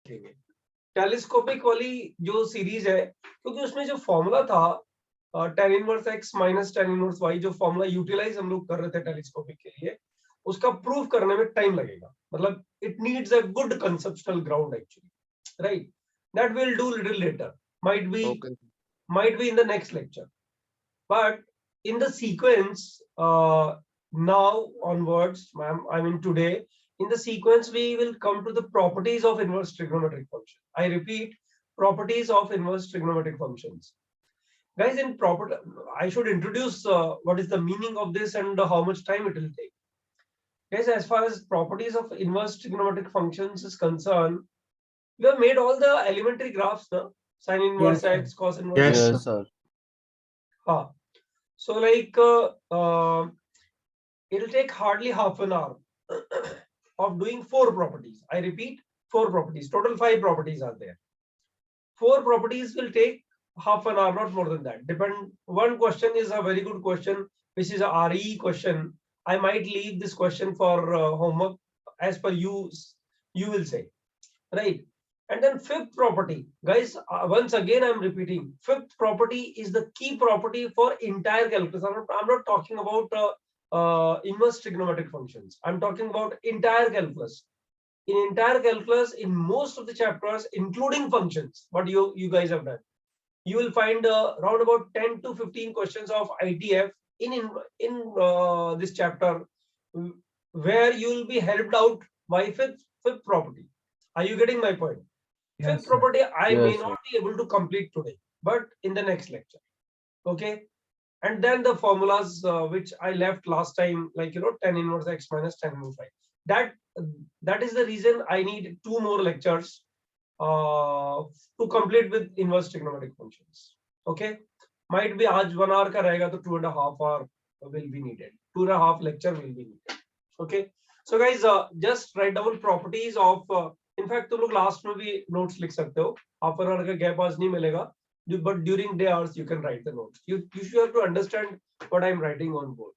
देखेंगे। टेलीस्कोपिक वाली जो सीरीज है, क्योंकि उसमें जो फॉर्मूला था tan inverse x minus tan inverse y, जो फॉर्मूला यूटिलाइज हम लोग कर रहे थे टेलीस्कोपिक के लिए, उसका प्रूफ करने में टाइम लगेगा। मतलब it needs a good conceptual ground actually, right? That will do little letter, might be in the next lecture, but in the sequence now onwards, I mean today, in the sequence we will come to the properties of inverse trigonometric function. I repeat, properties of inverse trigonometric functions. Guys, in property, I should introduce what is the meaning of this and how much time it will take. Guys, as far as properties of inverse trigonometric functions is concerned, we have made all the elementary graphs, no? Sin inverse x, cos inverse x. Yes, sir. So like it'll take hardly half an hour of doing 4 properties. I repeat, 4 properties. Total 5 properties are there. 4 properties will take half an hour, not more than that. Depend. One question is a very good question, which is a RE question. I might leave this question for homework as per you will say, right? And then 5th property, guys, once again I'm repeating, 5th property is the key property for entire calculus. I'm not talking about inverse trigonometric functions. I'm talking about entire calculus. In entire calculus, in most of the chapters, including functions, what you guys have done, you will find around about 10 to 15 questions of ITF in this chapter, where you will be helped out by fifth property. Are you getting my point? Fifth property I may not be able to complete today, but in the next lecture. Okay. And then the formulas which I left last time, like tan inverse x minus tan inverse y. That is the reason I need 2 more lectures to complete with inverse trigonometric functions. Okay. Might be आज 1 hour का रहेगा तो 2.5 hour will be needed. 2.5 lecture will be needed. Okay. So guys, just write down properties of in fact तुम लोग last में भी notes लिख सकते हो, हाफ एन आवर का गैप आज नहीं मिलेगा, but during day hours you can write the notes. You should have to understand what I am writing on board.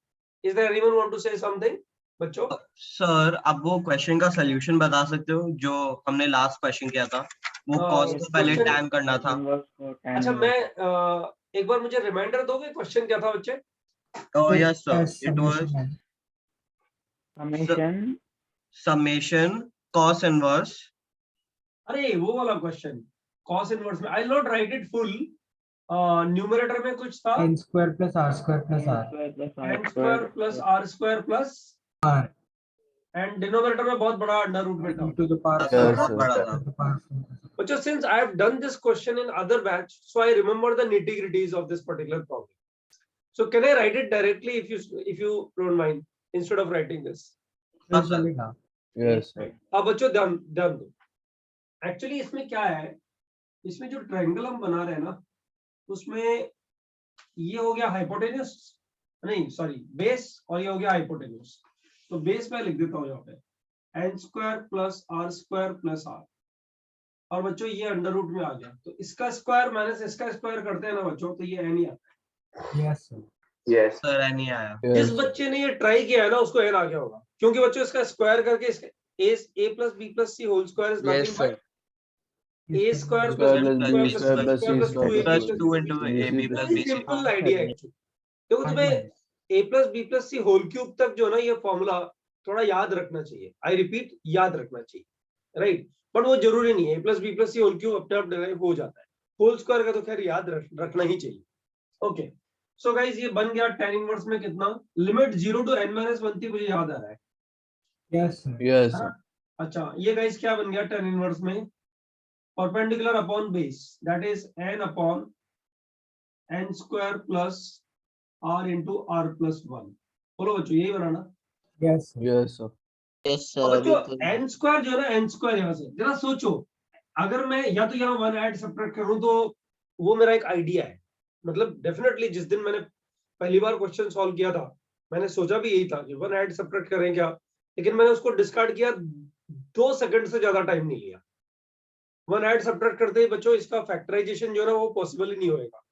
Is there anyone want to say something बच्चों? Sir आप वो question का solution बता सकते हो जो हमने लास्ट क्वेश्चन किया था, वो कॉस को पहले टैन करना था. अच्छा, मैं एक बार मुझे रिमाइंडर दोगे क्वेश्चन क्या था बच्चे? Oh yes sir, it was summation cos inverse. अरे वो वाला क्वेश्चन cos inverse में I not right it full. Numerator में कुछ था n square plus r square plus r, n square plus r square plus r, and denominator में बहुत बड़ा अंडर रूट में था. to the power बहुत बड़ा था. But since I have done this question in other batch, so I remember the nitty-gritties of this particular problem. So can I write it directly if you don't mind instead of writing this? Yes. अब बच्चों ध्यान दो. Actually इसमें क्या है, इसमें जो triangle हम बना रहे हैं ना, उसमें ये हो गया हाइपोटेन्यूस, नहीं सॉरी बेस, और ये हो गया हाइपोटेन्यूस. तो बेस में लिख देता हूँ यहाँ पे n square plus r square plus r, और बच्चों ये अंडर रूट में आ गया, तो इसका स्क्वायर माइनस इसका स्क्वायर करते हैं ना बच्चों, तो ये n ही आता है. Yes sir. यस सर, नहीं आया. जिस बच्चे ने ये ट्राई किया है ना, उसको n आ गया होगा, क्योंकि बच्चों इसका स्क्वायर करके इसका a plus b plus c whole square is nothing but a square plus b square plus c square plus 2 into ab plus b. Simple idea है एक्चुअली. देखो तुम्हें a plus b plus c whole cube तक जो ना ये formula थोड़ा याद रखना चाहिए. आई रिपीट, याद रखना चाहिए, राइट? बट वो जरूरी नहीं है. a plus b plus c whole cube अपने आप डिराइव हो जाता है. होल स्क्वायर का तो खैर याद रखना ही चाहिए. ओके. सो गाइस, ये बन गया tan इनवर्स में कितना, लिमिट 0 to n minus 1 थी, मुझे याद आ रहा है. Yes sir. Yes, sir. अच्छा, ये गाइस क्या बन गया tan इनवर्स में, perpendicular upon base, that is n upon n square plus r into r plus 1. बोलो बच्चों, यही बनाना. Yes sir. Yes, sir. Yes sir. बच्चों n स्क्वायर जो है ना, n स्क्वायर यहाँ से जरा सोचो, अगर मैं या तो यहाँ 1 ऐड सब्ट्रैक्ट करूं तो वो मेरा एक आइडिया है. मतलब डेफिनेटली जिस दिन मैंने पहली बार क्वेश्चन सॉल्व किया था, मैंने सोचा भी यही था कि 1 ऐड सब्ट्रैक्ट करें क्या, लेकिन मैंने उसको डिस्कार्ड किया. 2 सेकंड से ज्यादा टाइम नहीं लिया. 1 ऐड सब्ट्रैक्ट करते ही बच्चों इसका फैक्टराइजेशन जो है ना वो पॉसिबल ही नहीं होएगा,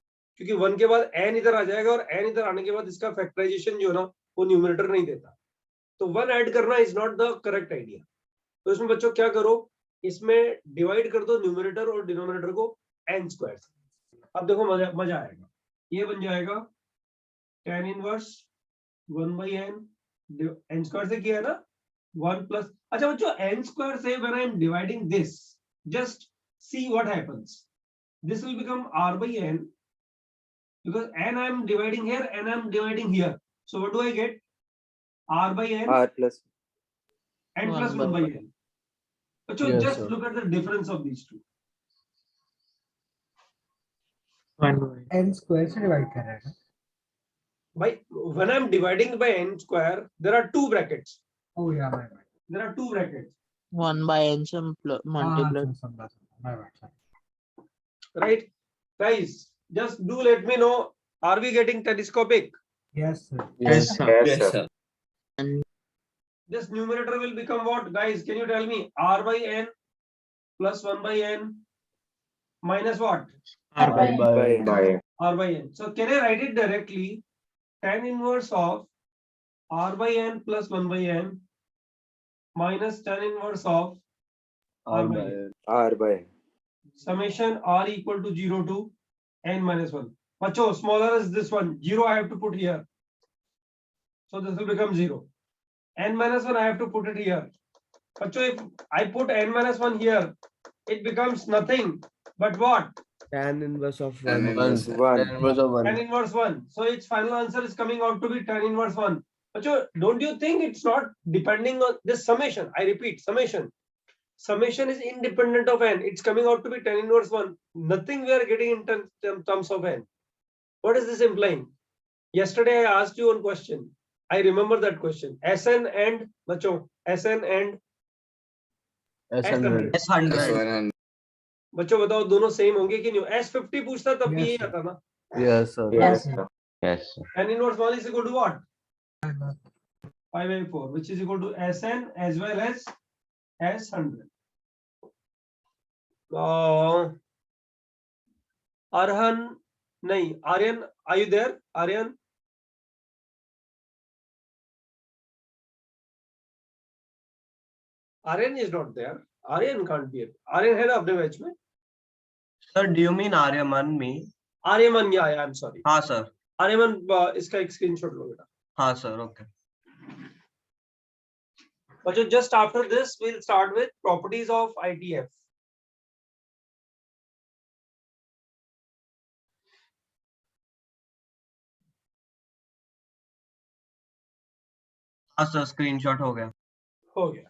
क्योंकि 1 के बाद n इधर आ जाएगा और n इधर आने के बाद इसका फैक्टराइजेशन जो है ना वो न्यूमरेटर नहीं देता. तो 1 ऐड करना is not the correct idea. तो इसमें बच्चों क्या करो, इसमें डिवाइड कर दो न्यूमरेटर और डिनोमिनेटर को n स्क्वायर से। अब देखो मजा मजा आएगा। ये बन जाएगा tan inverse 1/n, n square से किया है ना 1 प्लस, अच्छा बच्चों n स्क्वायर से when I am dividing this, just see what happens, this will become r by n because n I am dividing here and I am dividing here. So what do I get? R by n R plus and plus 1 by n. So Yes, just sir. look at the difference of these two. n square से divide कर रहे हैं। By when I am dividing by n square, there are two brackets. Oh yeah, my bad. There are two brackets, 1 by n sum multiplied. My bad. Sorry. right? Guys, just do let me know. Are we getting telescopic? Yes, sir. yes, sir. This numerator will become what, guys? Can you tell me? R by n plus 1 by n minus what? R by By R by n. So can I write it directly? Tan inverse of R by n plus 1 by n minus tan inverse of R by n. R by Summation R equal to 0 to n minus 1. Macho, smaller is this one. 0 I have to put here. So this will become 0. N minus 1 I have to put it here. Macho, if I put n minus 1 here, it becomes nothing. But what? Tan inverse of Tan 1. inverse 1. Tan inverse 1. So its final answer is coming out to be tan inverse 1. Macho, don't you think it's not depending on this summation? I repeat, summation. Summation is independent of n. It's coming out to be tan inverse 1. Nothing we are getting in terms of n. What is this implying? Yesterday I asked you one question. I remember that question. Sn and Macho, Sn and S100. S100 बच्चों बताओ दोनों same होंगे कि नहीं? S50 पूछता तब भी Yes, यही sir. आता ना. Yes, sir. Yes, sir. Yes, sir. Tan inverse 1 is equal to what? 5/4, which is equal to Sn as well as S100. Arhan, nahi, Aryan, are you there? Aryan? Aryan is not there. Aryan can't be here. Aryan है ना अपने batch में? Sir, do you mean Aryaman me? Aryaman, yeah, I'm sorry. हाँ sir. Aryaman, इसका एक screenshot लो बेटा. हाँ sir, okay. But just after this, we'll start with properties of ITF. हाँ sir, screenshot हो गया. हो गया.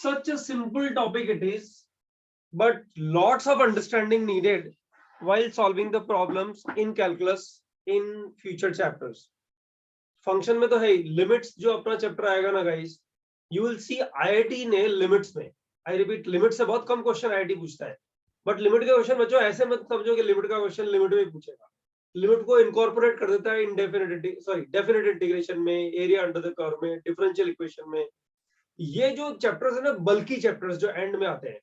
Such a simple topic it is, but lots of understanding needed while solving the problems in calculus in future chapters. Function में तो है limits जो अपना chapter आएगा ना guys, you will see IIT ने limits में, I repeat, limits से बहुत कम question IIT पूछता है, but limit का question बच्चों ऐसे मत समझो कि limit का question limit में पूछेगा. Limit को incorporate कर देता है definite integration में, area under the curve में, differential equation में. ये जो चैप्टर्स है ना, बल्कि चैप्टर्स जो एंड में आते हैं,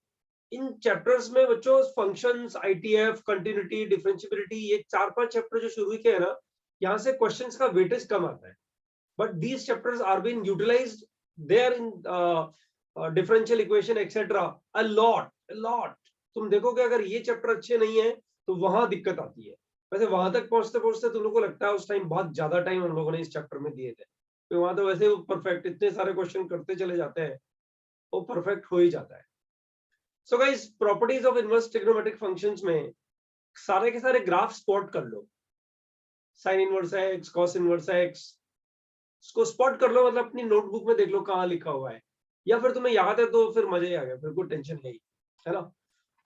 इन चैप्टर्स में बच्चों फंक्शंस, आईटीएफ, कंटिन्यूटी, डिफरेंशिएबिलिटी, ये 4-5 चैप्टर जो शुरू किए हैं ना, यहाँ से क्वेश्चंस का वेटेज कम आता है. But these chapters are being utilized there in differential equation etcetera a lot. तुम देखोगे अगर ये चैप्टर अच्छे नहीं है तो वहां दिक्कत आती है. वैसे वहां तक पहुंचते पहुंचते तुम लोग को लगता है उस टाइम बहुत ज्यादा टाइम हम लोगों ने इस चैप्टर में दिए थे, तो वहां तो वैसे परफेक्ट इतने सारे क्वेश्चन करते चले जाते हैं, वो परफेक्ट हो ही जाता है. So guys, properties of inverse trigonometric functions में सारे के सारे ग्राफ स्पॉट कर लो. Sine inverse x, cos inverse x, इसको स्पॉट कर लो, मतलब अपनी नोटबुक में देख लो कहाँ लिखा हुआ है, या फिर तुम्हें याद है तो फिर मजे ही आ गया, फिर कोई टेंशन नहीं है ना.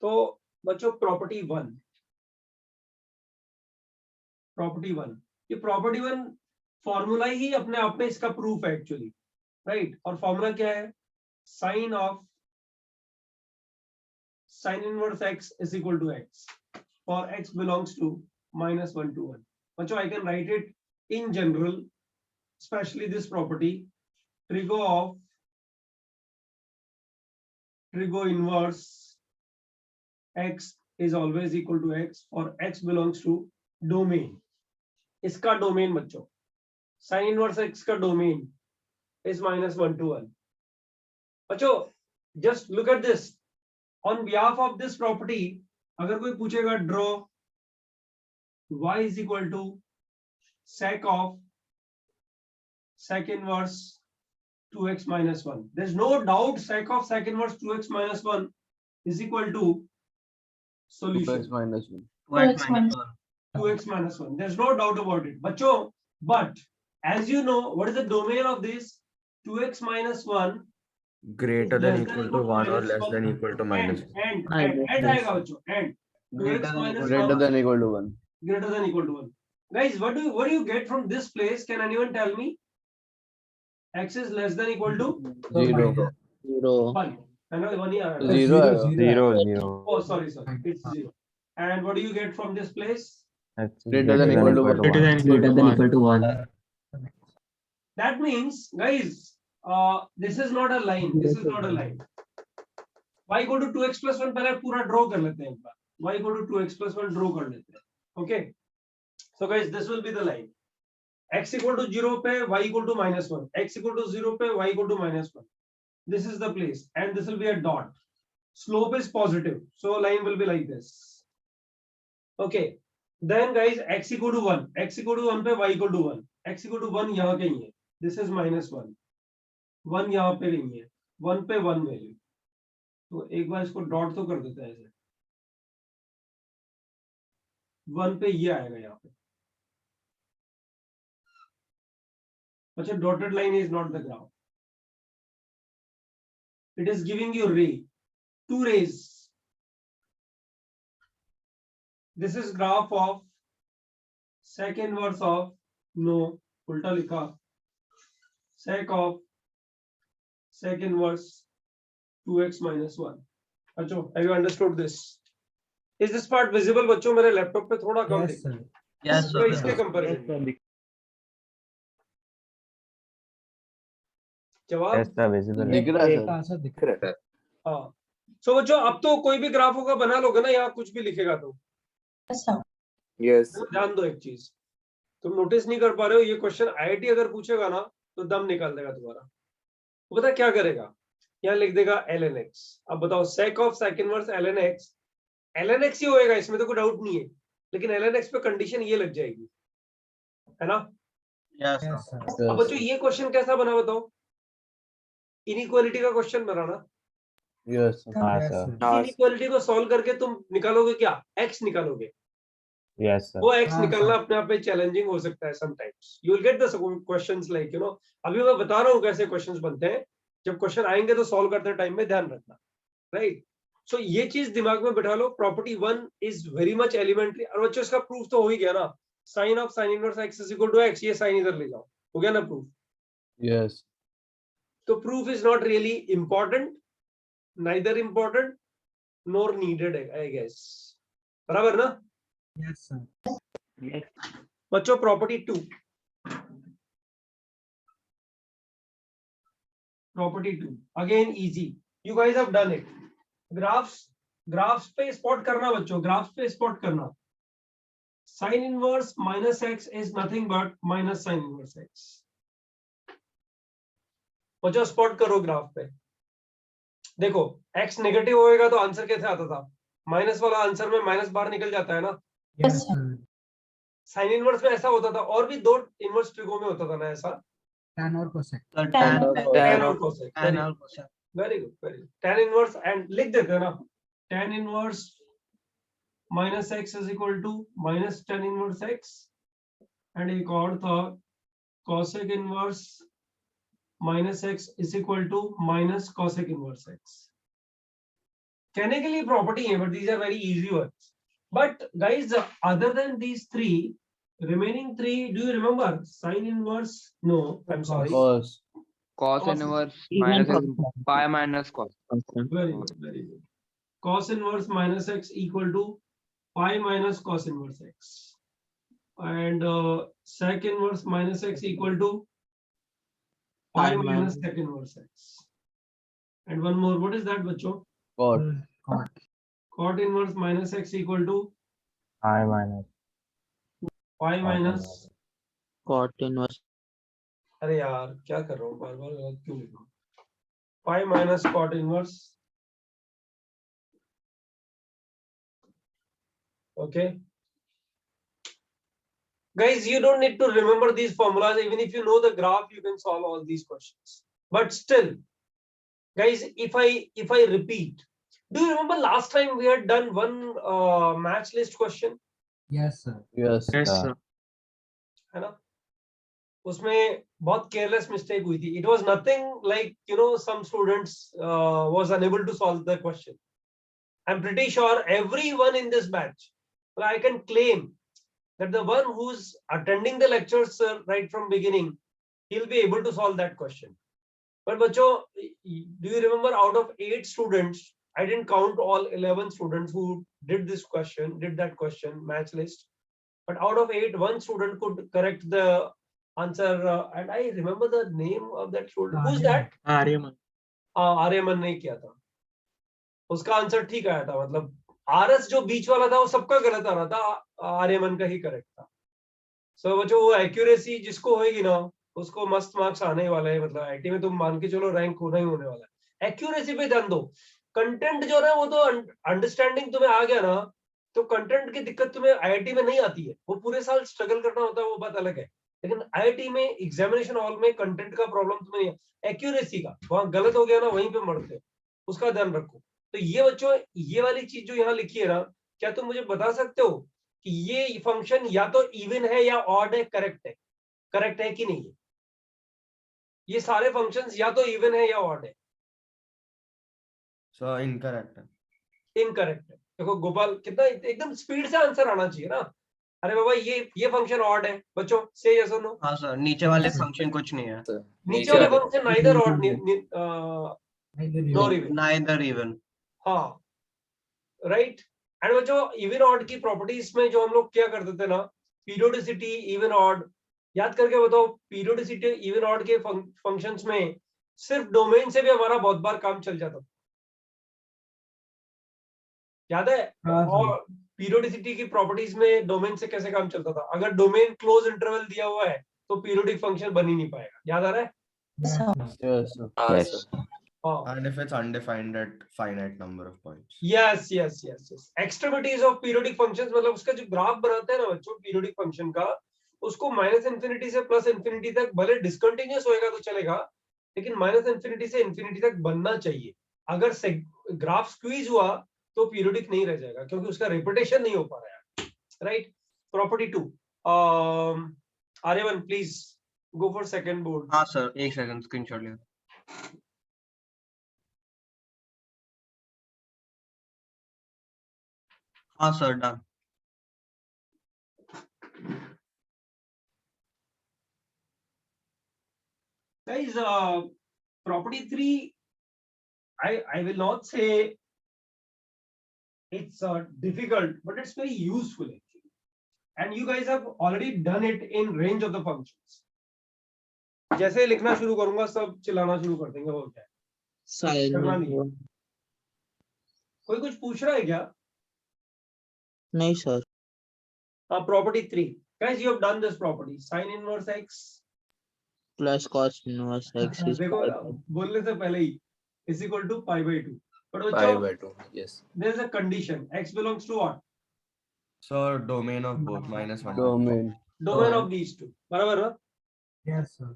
तो बच्चों प्रॉपर्टी 1, ये प्रॉपर्टी 1 फॉर्मूला ही अपने आप में इसका प्रूफ है एक्चुअली, राइट. और फॉर्मूला क्या है? Sign inverse x is equal to x for x belongs to -1 to 1. बच्चों I can write it in general, especially this property, trigo inverse x is always equal to x for x belongs to domain. इसका domain बच्चों sine inverse x का domain is -1 to 1. बच्चों just look at this. On behalf of this property, अगर कोई पूछेगा draw y is equal to sec of sec inverse 2x minus 1. There's no doubt sec of sec inverse 2x minus 1 is equal to solution 2x minus 1. 2x minus 1. 2x minus 1. There's no doubt about it. But as you know, what is the domain of this? 2x minus 1 greater than less equal to 1 or minus less 1. than equal to minus 1. And Minus आएगा बच्चों and 2x minus Greater 1 than equal to 1. greater than equal to 1. Guys, what do you get from this place? Can anyone tell me? X is less than equal to 0. 0. 1. I know 1 here. 0 आएगा. 0. Oh, sorry. It's 0. And what do you get from this place? Greater than equal to 1. Greater than equal to 1. That means, guys, this is not a line. This is not a line. Y go to 2x plus 1 पहले पूरा draw कर लेते हैं एक बार. Y go to 2x plus 1 draw कर लेते हैं. Okay. So guys, this will be the line. X equal to 0 पे y equal to -1. X equal to 0 पे y equal to -1. This is the place, and this will be a dot. Slope is positive, so line will be like this. Okay. Then guys, x equal to 1. X equal to 1 पे y equal to 1. X equal to 1 यहाँ कहीं है. This is -1. 1 यहाँ पे नहीं है. 1 पे 1 value. तो एक बार इसको डॉट तो कर देते हैं ऐसे. 1 पे ये आएगा यहाँ पे. अच्छा, dotted line is not the graph. It is giving you ray, 2 rays. This is graph of sec inverse of, no, उल्टा लिखा, sec of sec inverse 2x minus 1. अच्छा, have you understood this? Is this part visible बच्चों? मेरे laptop पे थोड़ा कम Yes, sir. Yes, तो sir. इसके comparison जवाब Yes, sir, visible. दिख रहा है एक सर. आंसर दिख रहा है. हाँ. सो बच्चों अब तो कोई भी ग्राफ होगा बना लोगे ना, यहाँ कुछ भी लिखेगा तो Yes. ध्यान दो एक चीज, तुम नोटिस नहीं कर पा रहे हो, ये क्वेश्चन आईआईटी अगर पूछेगा ना तो दम निकाल देगा तुम्हारा. वो पता क्या करेगा, यहाँ लिख देगा ln x. अब बताओ sec of sec inverse ln x ही होएगा, इसमें तो कोई डाउट नहीं है, लेकिन ln x पे कंडीशन ये लग जाएगी, है ना. Yes, sir. Yes, sir. अब बच्चों ये क्वेश्चन कैसा बना बताओ, इनइक्वालिटी का क्वेश्चन बना ना. Yes. हाँ, Yes, sir. sir. इनइक्वालिटी को सॉल्व करके तुम निकालोगे क्या, x निकालोगे. Yes, sir. वो x हाँ, निकालना हाँ. अपने आप में चैलेंजिंग हो सकता है sometimes. You will get the questions like you know, अभी मैं बता रहा हूँ कैसे क्वेश्चंस बनते हैं, जब क्वेश्चन आएंगे तो सॉल्व करते टाइम में ध्यान रखना, राइट. सो ये चीज दिमाग में बिठा लो. Property 1 is very much elementary. और बच्चों इसका प्रूफ तो हो ही गया ना, sine of sine inverse x is equal to x, ये साइन इधर ले जाओ, हो गया ना प्रूफ. Yes. तो proof is not really important, neither important nor needed, I guess. बराबर ना Yes, sir. बच्चों. Property 2, property 2 again easy, you guys have done it. Graphs पे स्पॉट करना बच्चों, ग्राफ्स पे स्पॉट करना. Sine inverse minus x is nothing but minus sign inverse x. बच्चों spot करो ग्राफ पे. देखो एक्स नेगेटिव होएगा तो आंसर कैसे आता था, माइनस वाला आंसर में माइनस बाहर निकल जाता है ना. Yes, sir. साइन इनवर्स में ऐसा होता था, और भी 2 इनवर्स ट्रिगो में होता था ना ऐसा. Tan और cosec. Sir, tan tan और cosec. tan और cosec. Very good, very good. tan inverse and लिख देते हैं ना, tan inverse minus x is equal to minus tan inverse x. And एक और था cosec inverse minus x is equal to minus cosec inverse x. कहने के लिए प्रॉपर्टी है, but these are very easy words. But guys, other than these 3, remaining 3, do you remember sin inverse? No, I'm sorry. Cos. Cos Cos. inverse Even minus x, constant. pi minus cos. Constant. Very good, very good. Cos inverse minus x equal to pi minus cos inverse x. And sec inverse minus x equal to pi Pi minus minus- sec inverse x. And one more, what is that, bacho? Cot. Cot. Cot inverse minus x equal to I minus. pi minus Cot inverse अरे यार क्या कर रहा हूँ, बार बार गलत क्यों लिख रहा हूँ? 5 minus cot inverse. Okay. Guys, you don't need to remember these formulas. Even if you know the graph, you can solve all these questions. But still, guys, if I repeat, do you remember last time we had done one match list question? Yes, sir. Yes. Yes, Yeah. sir. है ना? उसमें बहुत careless mistake हुई थी. It was nothing like, you know, some students was unable to solve the question. I'm pretty sure everyone in this batch, well, I can claim that the one who's attending the lectures right from beginning, he'll be able to solve that question. But bacho, do you remember out of 8 students, I didn't count all 11 students who did that question, match list. But out of 8, one student could correct the answer. And I remember the name of that student. Who's that? Aryaman. Aryaman ने किया था. उसका answer ठीक आया था. मतलब RS जो बीच वाला था वो सबका गलत आ रहा था, आर्यमन का ही करेक्ट था. सो बच्चों वो एक्यूरेसी जिसको होएगी ना उसको मस्त मार्क्स आने वाले हैं. मतलब आईटी में तुम मान के चलो रैंक होना ही होने वाला है. एक्यूरेसी पे ध्यान दो. कंटेंट जो है वो तो अंडरस्टैंडिंग तुम्हें आ गया ना, तो कंटेंट की दिक्कत तुम्हें आईआईटी में नहीं आती है. वो पूरे साल स्ट्रगल करना होता है, वो बात अलग है. लेकिन आईआईटी में एग्जामिनेशन हॉल में कंटेंट का प्रॉब्लम तुम्हें नहीं है. एक्यूरेसी का वहां गलत हो गया ना, वहीं पे मरते हो. उसका ध्यान रखो. तो ये बच्चों ये वाली चीज जो यहाँ लिखी है ना, क्या तुम मुझे बता सकते हो कि ये फंक्शन या तो इवन है या ऑड है? करेक्ट है कि नहीं है? ये सारे फंक्शंस या तो इवन है या ऑड है. So incorrect. इनकरेक्ट है. देखो गोपाल कितना एकदम स्पीड से आंसर आना चाहिए ना. अरे बाबा ये फंक्शन ऑड है. बच्चों से यस और नो. हाँ सर, नीचे वाले फंक्शन कुछ नहीं है. नीचे वाले function neither odd nor even. Neither even. हाँ राइट. एंड बच्चों इवन ऑड की प्रॉपर्टीज में जो हम लोग क्या करते थे ना, पीरियोडिसिटी इवन ऑड याद करके बताओ. पीरियोडिसिटी इवन ऑड के फंक्शंस में सिर्फ डोमेन से भी हमारा बहुत बार काम चल जाता था. याद है? और पीरियोडिसिटी की प्रॉपर्टीज में डोमेन से कैसे काम चलता था. अगर डोमेन क्लोज इंटरवल दिया हुआ है तो पीरियोडिक फंक्शन बन ही नहीं पाएगा. याद आ रहा है? Yes. Yes. हाँ. And if it's undefined at finite number of points. Yes. Extremities of periodic functions, मतलब उसका जो ग्राफ बनाते हैं ना बच्चों पीरियोडिक फंक्शन का, उसको माइनस इंफिनिटी से प्लस इंफिनिटी तक भले डिसकंटिन्यूअस होएगा तो चलेगा, लेकिन माइनस इंफिनिटी से इंफिनिटी तक बनना चाहिए. अगर ग्राफ स्क्वीज हुआ तो पीरियोडिक नहीं रह जाएगा, क्योंकि उसका रिपीटेशन नहीं हो पा रहा है. Right. Property 2. Aryaman please go for second board. हाँ सर, एक सेकंड स्क्रीनशॉट ले. हाँ sir, done. Guys, property 3, I will not say it's difficult, but it's very useful actually. And you guys have already done it in range of the functions. जैसे ही लिखना शुरू करूंगा सब चिल्लाना शुरू कर देंगे. और क्या है? करना नहीं है. Silent. कोई कुछ पूछ रहा है क्या? नहीं sir. Property 3. Guys, you have done this property. Sin inverse x. Plus cos inverse x is देखो pi by- बोलने से पहले ही is equal to pi by 2. But Pi बच्चों by 2. Yes. there is a condition. X belongs to what? So domain of both -1. Domain. Domain of these two. बराबर ना? Yes, sir.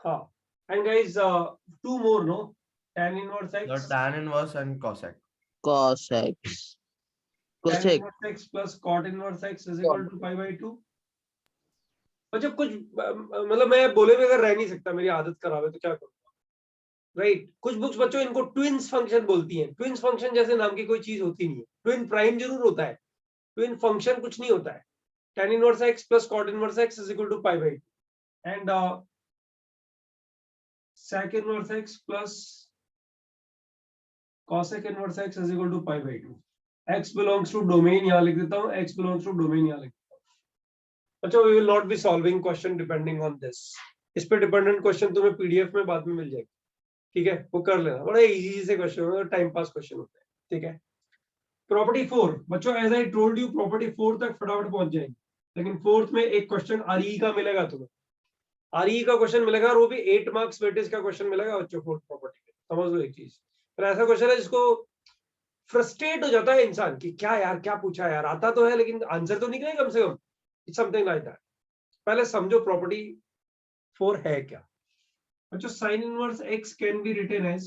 हाँ. And guys, 2 more, no? Tan inverse The x. tan inverse and cosec. cos x. Tan Cosec. inverse x plus cot inverse x is equal to pi by 2. अच्छा कुछ मतलब मैं बोले भी अगर रह नहीं सकता, मेरी आदत खराब है तो क्या करूँगा. राइट. कुछ बुक्स बच्चों इनको ट्विन्स फंक्शन बोलती हैं. ट्विन्स फंक्शन जैसे नाम की कोई चीज होती नहीं है. ट्विन प्राइम जरूर होता है, ट्विन फंक्शन कुछ नहीं होता है. tan inverse x plus cot inverse x is equal to pi by 2. And sec inverse x plus cosec inverse x is equal to pi by 2. x belongs to domain, यहाँ लिख देता हूँ. x belongs to domain यहाँ लिख देता हूँ. अच्छा, we will not be solving question depending on this. इस पे डिपेंडेंट क्वेश्चन तुम्हें पीडीएफ में बाद में मिल जाएगी. ठीक है, वो कर लेना. बड़ा इजी से क्वेश्चन होता है, टाइम पास क्वेश्चन होता है. ठीक है. प्रॉपर्टी 4 बच्चों, as I told you property 4 तक फटाफट पहुंच जाएंगे, लेकिन 4th में एक क्वेश्चन आरई का मिलेगा तुम्हें. आरई का क्वेश्चन मिलेगा और वो भी 8 मार्क्स वेटेज का क्वेश्चन मिलेगा बच्चों फोर्थ प्रॉपर्टी में। समझ लो एक चीज, पर ऐसा क्वेश्चन है जिसको फ्रस्ट्रेट हो जाता है इंसान कि क्या यार क्या पूछा यार, आता तो है लेकिन आंसर तो निकले कम से कम। It's something like that. पहले समझो प्रॉपर्टी 4 है क्या। बच्चों sine inverse x can be written as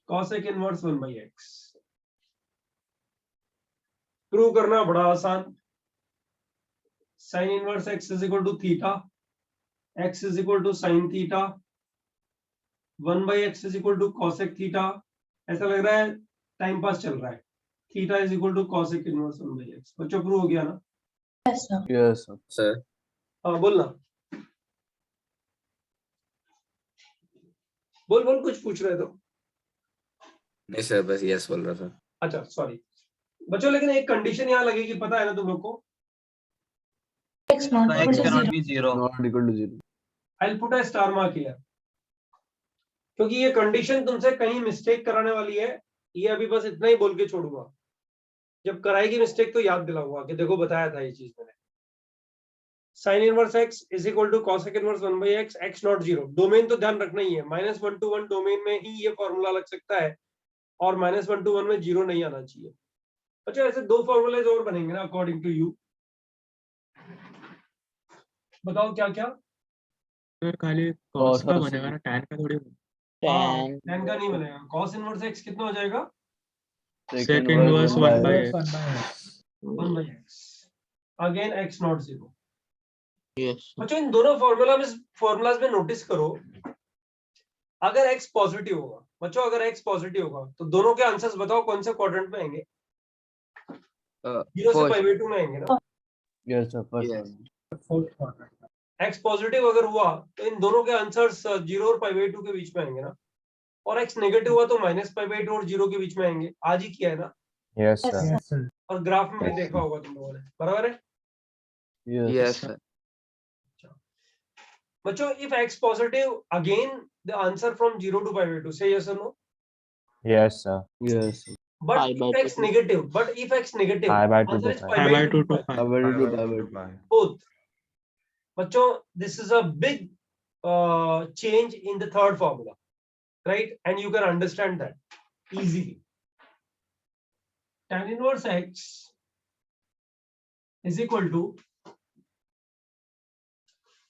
cosec inverse 1/x। Prove करना बड़ा आसान। Sine inverse x is equal to theta, x is equal to sine theta, 1/x is equal to cosec theta. ऐसा लग रहा है टाइम पास चल रहा है। Theta is equal to cosec inverse 1/x। बच्चों प्रूव हो गया ना? Yes, sir. हाँ बोलना, बोल बोल, कुछ पूछ रहे तो। नहीं सर, बस यस बोल रहा था। अच्छा सॉरी बच्चों, लेकिन एक कंडीशन यहाँ लगेगी, पता है ना तुम लोग को? x cannot be 0. Not equal to 0. I will put a star mark here, क्योंकि ये कंडीशन तुमसे कहीं मिस्टेक कराने वाली है। ये अभी बस इतना ही बोल के छोड़ूंगा, जब कराएगी मिस्टेक तो याद दिलाऊंगा कि देखो बताया था ये चीज मैंने। Sine inverse x is equal to cosec inverse 1/x, x not 0। Domain तो ध्यान रखना ही है, -1 to 1 डोमेन में ही ये फॉर्मूला लग सकता है, और -1 to 1 में 0 नहीं आना चाहिए। अच्छा ऐसे 2 फॉर्मूलेज और बनेंगे ना अकॉर्डिंग टू यू, बताओ क्या क्या? सर खाली Cos cos का और बनेगा ना, tan का थोड़ी। tan tan का नहीं बनेगा। cos इनवर्स x कितना हो जाएगा? Sec inverse 1/x. 1/x, again x not 0। yes बच्चों इन दोनों फॉर्मूलाज में नोटिस करो, अगर x पॉजिटिव होगा, बच्चों अगर x पॉजिटिव होगा तो दोनों के आंसर्स बताओ कौन से क्वाड्रेंट में आएंगे? 0 से π/2 में आएंगे ना? Yes, sir. First Yes. one. x positive अगर हुआ तो इन दोनों के आंसर्स 0 और π/2 के बीच में आएंगे ना, और x नेगेटिव हुआ तो -π/2 और 0 के बीच में आएंगे। आज ही किया है ना, Yes, sir. और ग्राफ में भी देखा होगा तुम लोगों ने, बराबर है? Yes. Yes sir. बच्चों if x positive, again the answer from 0 to π/2, say yes or no? Yes, sir. Yes. Sir. But Pi/2. if x negative, Pi/2 answer to is pi. π/2 to pi. pi. Pi/2 to pi. Both. बच्चों this is a big change in the third formula, right? And you can understand that easily. Tan inverse x is equal to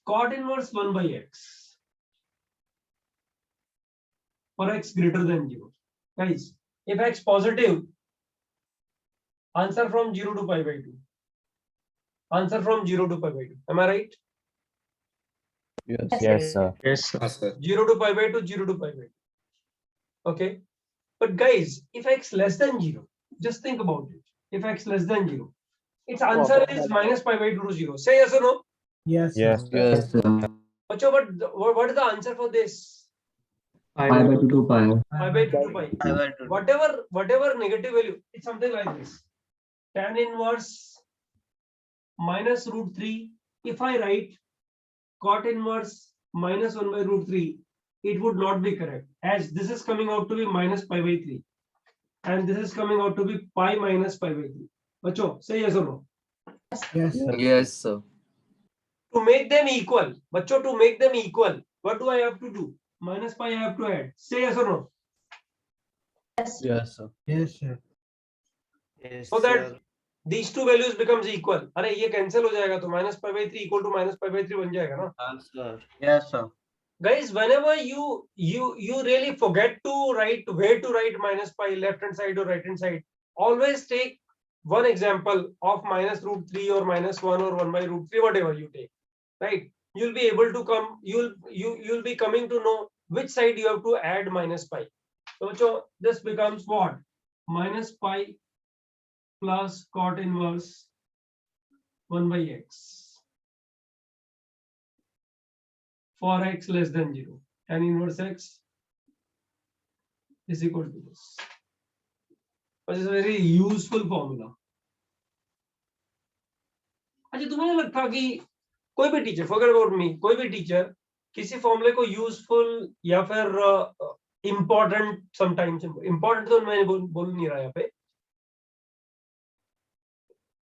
cot inverse 1/x for x greater than 0. Guys, if x positive, answer from 0 to π/2. Answer from 0 to π/2. Am I right? Yes. Yes, sir. Yes sir. हाँ sir. 0 to π/2, 0 to π/2. Okay. But guys, if x less than 0, just think about it. If x less than 0, its answer is -π/2 to 0. Say yes or no? Yes. Yes. Yes, sir. But what is the answer for this? Pi/2 to pi. Π/2 to pi. Pi/2. Whatever negative value, it's something like this. Tan inverse -√3. If I write cot inverse -1/√3, it would not be correct, as this is coming out to be -π/3 and this is coming out to be pi minus π/3. Bacho, say yes or no? Yes. Yes sir. To make them equal, bacho, to make them equal, what do I have to do? Minus pi I have to add. Say yes or no? Yes, sir. Yes, sir. So that these two values becomes equal. अरे ये cancel हो जाएगा तो -π/3 equal to -π/3 बन जाएगा ना? Answer. Yes sir. Guys, whenever you really forget to write where to write minus pi, left hand side or right hand side, always take one example of -√3 or -1 or 1/√3, whatever you take, right? You'll be able to come, you'll be coming to know which side you have to add minus pi. So this becomes what? Minus pi plus cot inverse 1/x for x less than 0. Tan inverse x is equal to this. Which is a very useful formula. अच्छा तुम्हें लगता कि कोई भी teacher, forget about me, कोई भी teacher किसी फॉर्मूले को यूजफुल या फिर इम्पोर्टेंट, समटाइम्स इम्पोर्टेंट तो मैं बोल नहीं रहा यहाँ पे,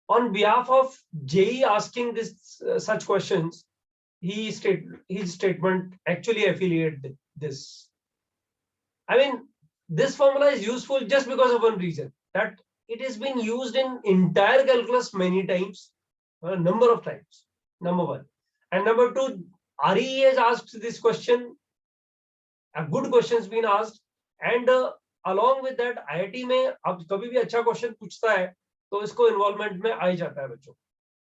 On behalf of JE asking this such questions, his statement actually affiliate this. I mean, this formula is useful just because of one reason, that it has been used in entire calculus many times, a number of times. Number one. And number two, RE has asked this question. A good question has been asked, and along with that IIT में अब कभी भी अच्छा question पूछता है तो इसको involvement में आ ही जाता है बच्चों.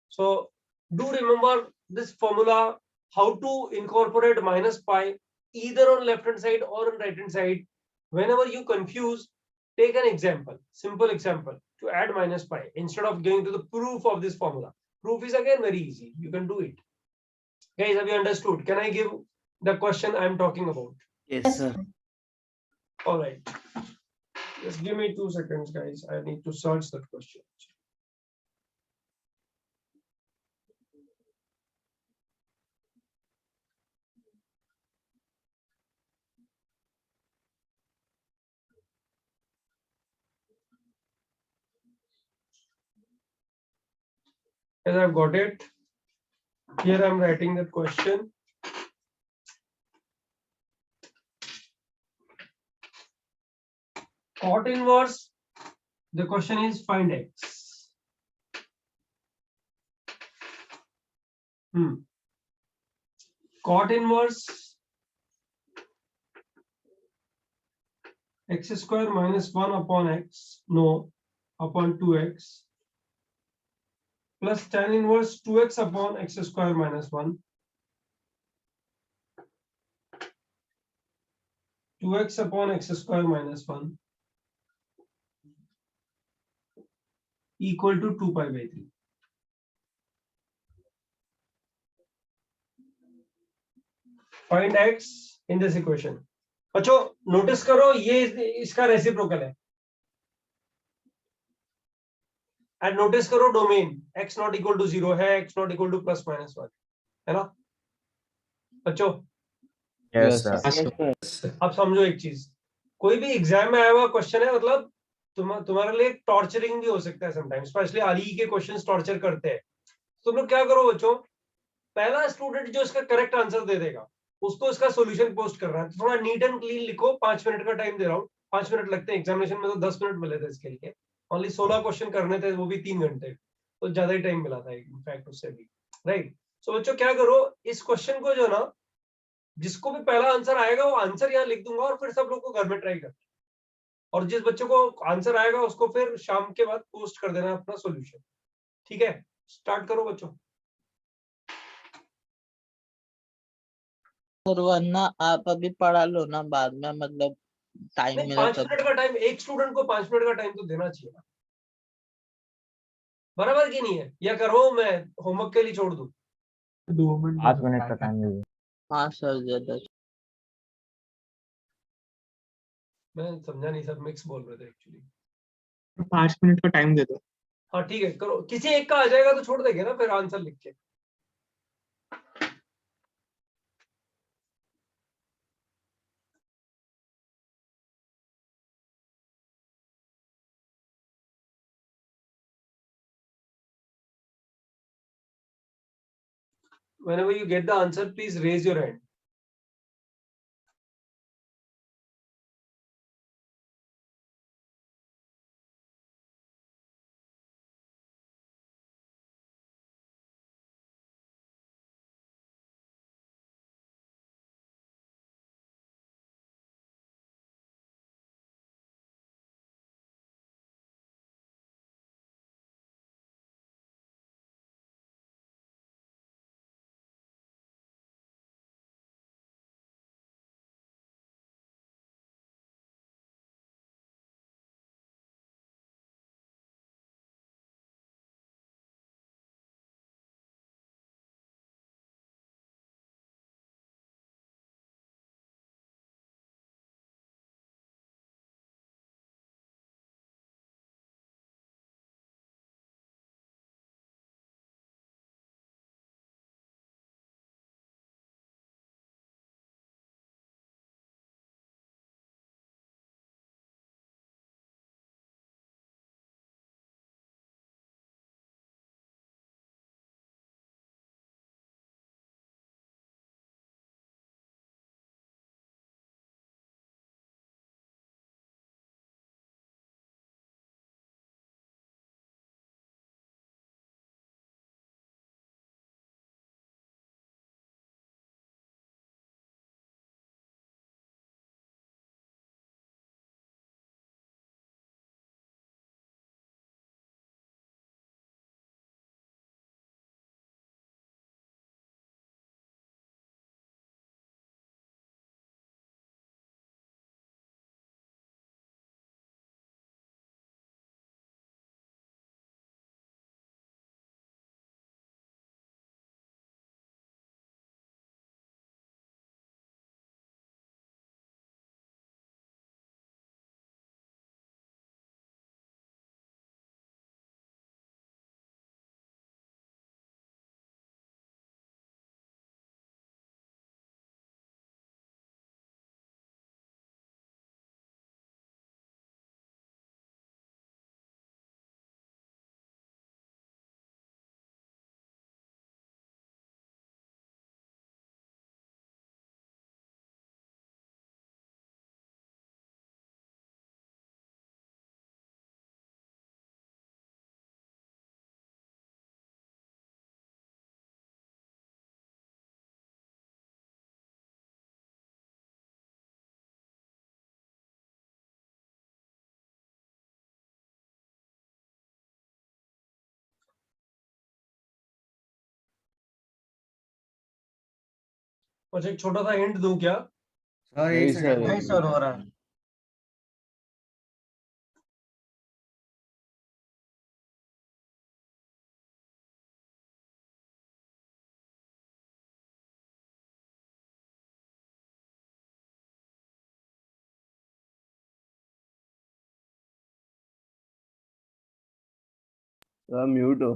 So do remember this formula, how to incorporate minus pi either on left hand side or on right hand side. Whenever you confuse, take an example, simple example to add minus pi instead of going to the proof of this formula. Proof is again very easy. You can do it. Guys, have you understood? Can I give the question I am talking about? Yes, sir. All right. Just give me 2 seconds, guys. I need to search that question. As I've got it. Here I'm writing that question. Cot inverse, the question is find x. Cot inverse x square minus 1 upon x, no, upon 2x, plus tan inverse 2x upon x square minus 1, 2x upon x square minus 1 equal to 2 pi by 3. Find x in this equation. बच्चों notice करो ये इसका reciprocal है. And notice करो domain x not equal to 0 है, x not equal to plus minus 1 है ना बच्चों? Yes, sir. अब समझो एक चीज, कोई भी एग्जाम में आया हुआ क्वेश्चन है, मतलब तुम्हारे लिए टॉर्चरिंग भी हो सकता है समटाइम्स, स्पेशली आरई के क्वेश्चंस टॉर्चर करते हैं. तुम लोग क्या करो बच्चों, पहला स्टूडेंट जो इसका करेक्ट आंसर दे देगा उसको इसका सॉल्यूशन पोस्ट कर रहा है, तो थोड़ा नीट एंड क्लीन लिखो. 5 मिनट का टाइम दे रहा हूँ. 5 मिनट लगते हैं, एग्जामिनेशन में तो 10 मिनट मिले थे इसके लिए. ओनली 16 क्वेश्चन करने थे, वो भी 3 घंटे, तो ज्यादा ही टाइम मिला था इनफैक्ट उससे भी. राइट. सो बच्चों क्या करो, इस क्वेश्चन को जो ना, जिसको भी पहला आंसर आएगा वो आंसर यहाँ लिख दूंगा और फिर सब लोग को घर में ट्राई करना, और जिस बच्चे को आंसर आएगा उसको फिर शाम के बाद पोस्ट कर देना अपना सॉल्यूशन. ठीक है, स्टार्ट करो बच्चों. और वरना आप अभी पढ़ा लो ना, बाद में मतलब टाइम नहीं, मिला 5 तब. मिनट का टाइम, एक स्टूडेंट को 5 मिनट का टाइम तो देना चाहिए ना, बराबर की नहीं है? या करो मैं होमवर्क के लिए छोड़ दूं? 2 मिनट 5 मिनट का टाइम दीजिए. हाँ सर ज्यादा. मैं समझा नहीं, सब मिक्स बोल रहे थे एक्चुअली. 5 मिनट का टाइम दे दो. हाँ ठीक है, करो. किसी एक का आ जाएगा तो छोड़ देंगे ना फिर आंसर लिख के. Whenever you get the answer, please raise your hand. अच्छा एक छोटा सा हिंट दूं क्या? सर नहीं एक सर, सेकंड नहीं सर हो रहा है। म्यूट हो।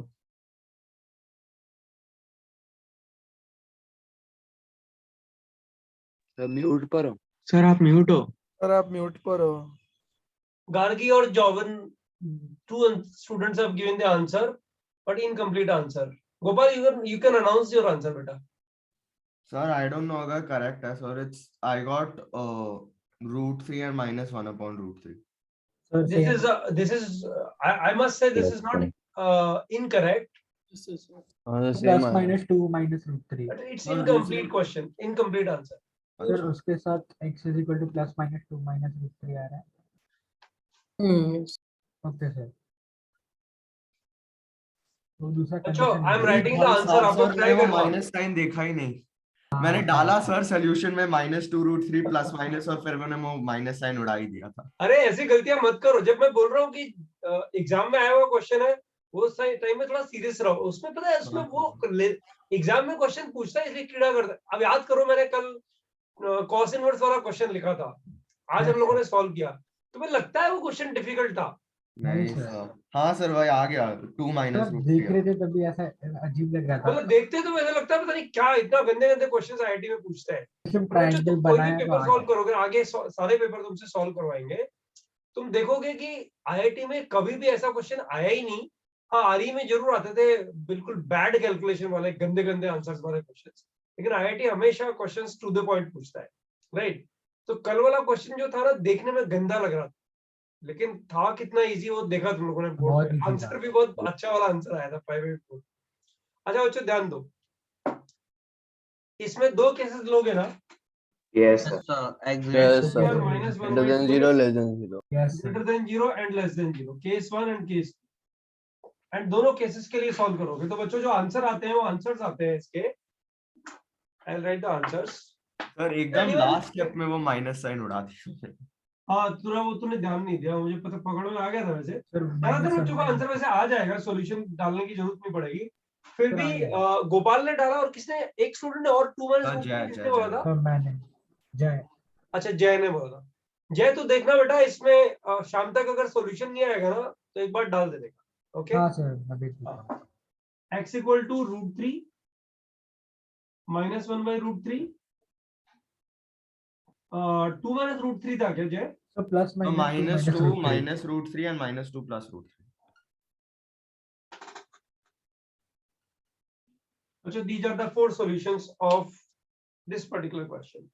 म्यूट पर हो। सर आप म्यूट हो। सर आप म्यूट पर हो। Gargi or Jovan, two students have given the answer, but incomplete answer. Gopal, you can announce your answer, beta. Sir I don't know अगर करेक्ट है sir, it's I got √3 and -1 upon √3. Sir, This is I must say this is not incorrect, plus minus 2 minus √3. but it's No, incomplete question, incomplete answer. Sir उसके साथ x is equal to plus minus 2 minus √3 आ रहा है। Okay sir. तो दूसरा अच्छा, condition I'm है। writing the answer, आप लोग try मैंने वो करवाओ। माइनस साइन देखा ही नहीं। मैंने डाला सर सोल्यूशन में -2√3 प्लस माइनस, और फिर मैंने वो माइनस साइन उड़ा ही दिया था। अरे ऐसी गलतियां मत करो। जब मैं बोल रहा हूँ कि एग्जाम में आया हुआ क्वेश्चन है, वो टाइम में थोड़ा सीरियस रहो। उसमें पता है, उसमें वो एग्जाम में क्वेश्चन पूछता है इसलिए कीड़ा करता है। अब याद करो, मैंने कल कॉस इनवर्स वाला क्वेश्चन लिखा था, आज हम लोगों ने सॉल्व किया। तुम्हें लगता है वो क्वेश्चन डिफिकल्ट था? नहीं नहीं सर, हाँ सर वही आ गया 2 माइनस सर देख रहे थे तभी ऐसा अजीब लग रहा था। मतलब देखते तो ऐसा लगता है पता नहीं क्या इतना गंदे गंदे क्वेश्चन आईआईटी में पूछते हैं। सिर्फ बच्चों, ट्रायंगल तुम कोई भी बनाया तो पेपर आ सॉल्व गया। करोगे, आगे सारे पेपर तुमसे सॉल्व करवाएंगे, तुम देखोगे कि आईआईटी में कभी भी ऐसा क्वेश्चन आया ही नहीं। हाँ, आरई में जरूर आते थे बिल्कुल बैड कैलकुलेशन वाले गंदे गंदे आंसर्स वाले क्वेश्चंस, लेकिन आईआईटी हमेशा क्वेश्चंस टू द पॉइंट पूछता है, राइट? तो कल वाला क्वेश्चन जो था ना, देखने में गंदा लग रहा था, लेकिन था कितना इजी वो देखा तुम लोगों ने बोर्ड बहुत पे। easy आंसर था। भी बहुत अच्छा वाला आंसर आया था 584। अच्छा बच्चों ध्यान दो, इसमें दो केसेस लोगे ना, yes Yes, sir. sir. Exact. They are -1/2 0 yes sir. greater than 0 and less than 0, case 1 and case 2, and दोनों केसेस के लिए सॉल्व करोगे। तो बच्चों जो आंसर आते हैं वो आंसर्स आते हैं इसके, I will write the answers. Sir एकदम लास्ट स्टेप में वो माइनस साइन उड़ा दिया। हाँ तुरा वो तूने ध्यान नहीं दिया, मुझे पता पकड़ में आ गया था। वैसे सर ज्यादातर बच्चों का आंसर वैसे आ जाएगा, सॉल्यूशन डालने की जरूरत नहीं पड़ेगी। फिर भी गोपाल ने डाला, और किसने, एक स्टूडेंट ने और 2 जय, किसने जय, बोला जय। था? सर मैंने जय। अच्छा जय ने बोला था। जय तू देखना बेटा, इसमें शाम तक अगर सॉल्यूशन नहीं आएगा ना तो एक बार डाल दे देगा। ओके, हाँ सर मैं देख लेता हूँ। x इक्वल टू √3 -1/√3, 2 -√3 था क्या जय? सर प्लस तो माइनस -2 -√3 and -2 + √3. अच्छा, these are the 4 solutions of this particular question.